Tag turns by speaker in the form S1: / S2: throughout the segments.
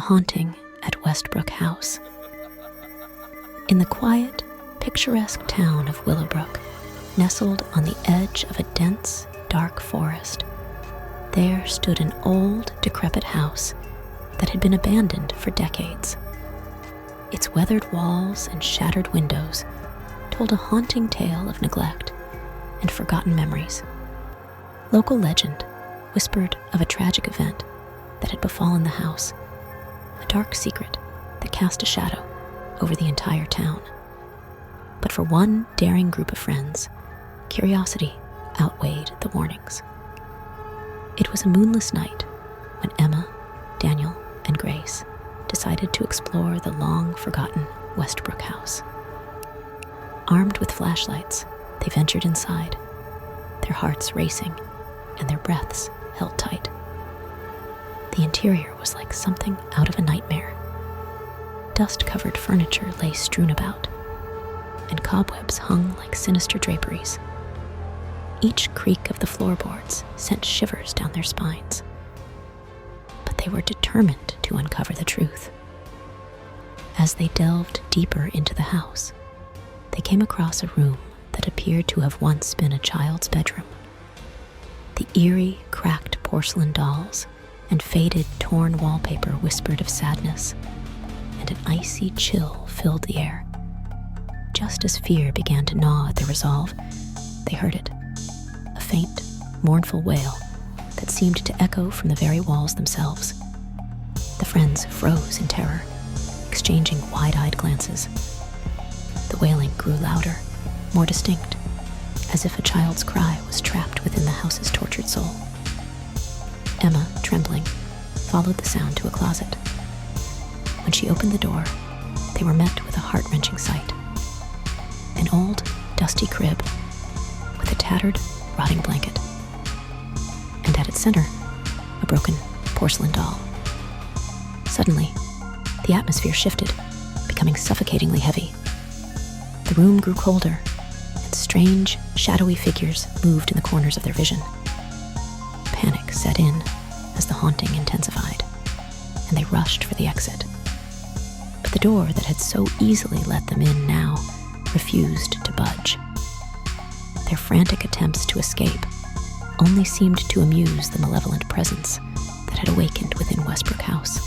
S1: haunting at Westbrook House. In the quiet, picturesque town of Willowbrook, nestled on the edge of a dense, dark forest, there stood an old, decrepit house that had been abandoned for decades. Its weathered walls and shattered windows told a haunting tale of neglect and forgotten memories. Local legend whispered of a tragic event that had befallen the house, a dark secret that cast a shadow over the entire town. But for one daring group of friends, curiosity outweighed the warnings. It was a moonless night when Emma, Daniel, and Grace decided to explore the long-forgotten Westbrook House. Armed with flashlights, they ventured inside, their hearts racing and their breaths held tight. The interior was like something out of a nightmare. Dust-covered furniture lay strewn about, and cobwebs hung like sinister draperies. Each creak of the floorboards sent shivers down their spines. But they were determined to uncover the truth. As they delved deeper into the house, they came across a room that appeared to have once been a child's bedroom. The eerie, cracked porcelain dolls and faded, torn wallpaper whispered of sadness, and an icy chill filled the air. Just as fear began to gnaw at their resolve, they heard it, a faint, mournful wail that seemed to echo from the very walls themselves. The friends froze in terror, exchanging wide-eyed glances. The wailing grew louder, more distinct, as if a child's cry was trapped within the house's tortured soul. Emma, trembling, followed the sound to a closet. When she opened the door, they were met with a heart-wrenching sight. An old, dusty crib with a tattered, rotting blanket. And at its center, a broken porcelain doll. Suddenly, the atmosphere shifted, becoming suffocatingly heavy. The room grew colder, and strange, shadowy figures moved in the corners of their vision. Panic set in as the haunting intensified, and they rushed for the exit. But the door that had so easily let them in now refused to budge. Their frantic attempts to escape only seemed to amuse the malevolent presence that had awakened within Westbrook House.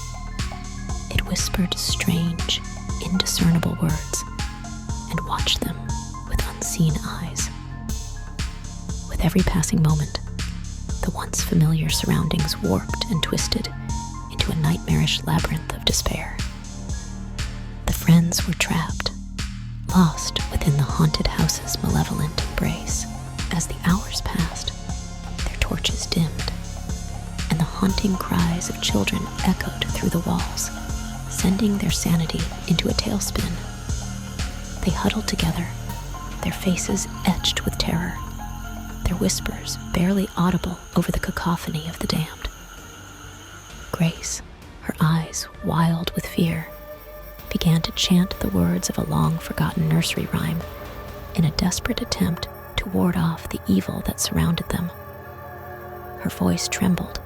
S1: It whispered strange, indiscernible words and watched them with unseen eyes. With every passing moment, the once familiar surroundings warped and twisted into a nightmarish labyrinth of despair. The friends were trapped, lost within the haunted house's malevolent embrace. As the hours passed, their torches dimmed, and the haunting cries of children echoed through the walls, sending their sanity into a tailspin. They huddled together, their faces etched with terror, their whispers barely audible over the cacophony of the damned. Grace, her eyes wild with fear, began to chant the words of a long-forgotten nursery rhyme in a desperate attempt to ward off the evil that surrounded them. Her voice trembled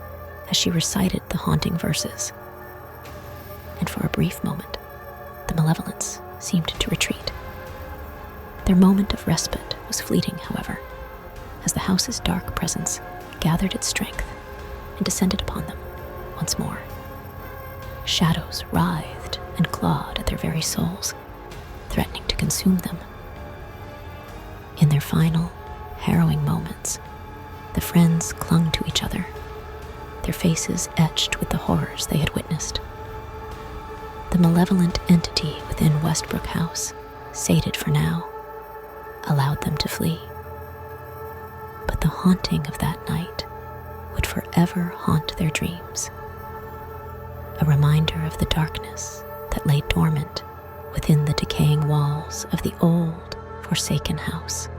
S1: as she recited the haunting verses. And for a brief moment, the malevolence seemed to retreat. Their moment of respite was fleeting, however, as the house's dark presence gathered its strength and descended upon them once more. Shadows writhed and clawed at their very souls, threatening to consume them. In their final, harrowing moments, the friends clung to each other, their faces etched with the horrors they had witnessed. The malevolent entity within Westbrook House, sated for now, allowed them to flee. But the haunting of that night would forever haunt their dreams, a reminder of the darkness that lay dormant within the decaying walls of the old, forsaken house.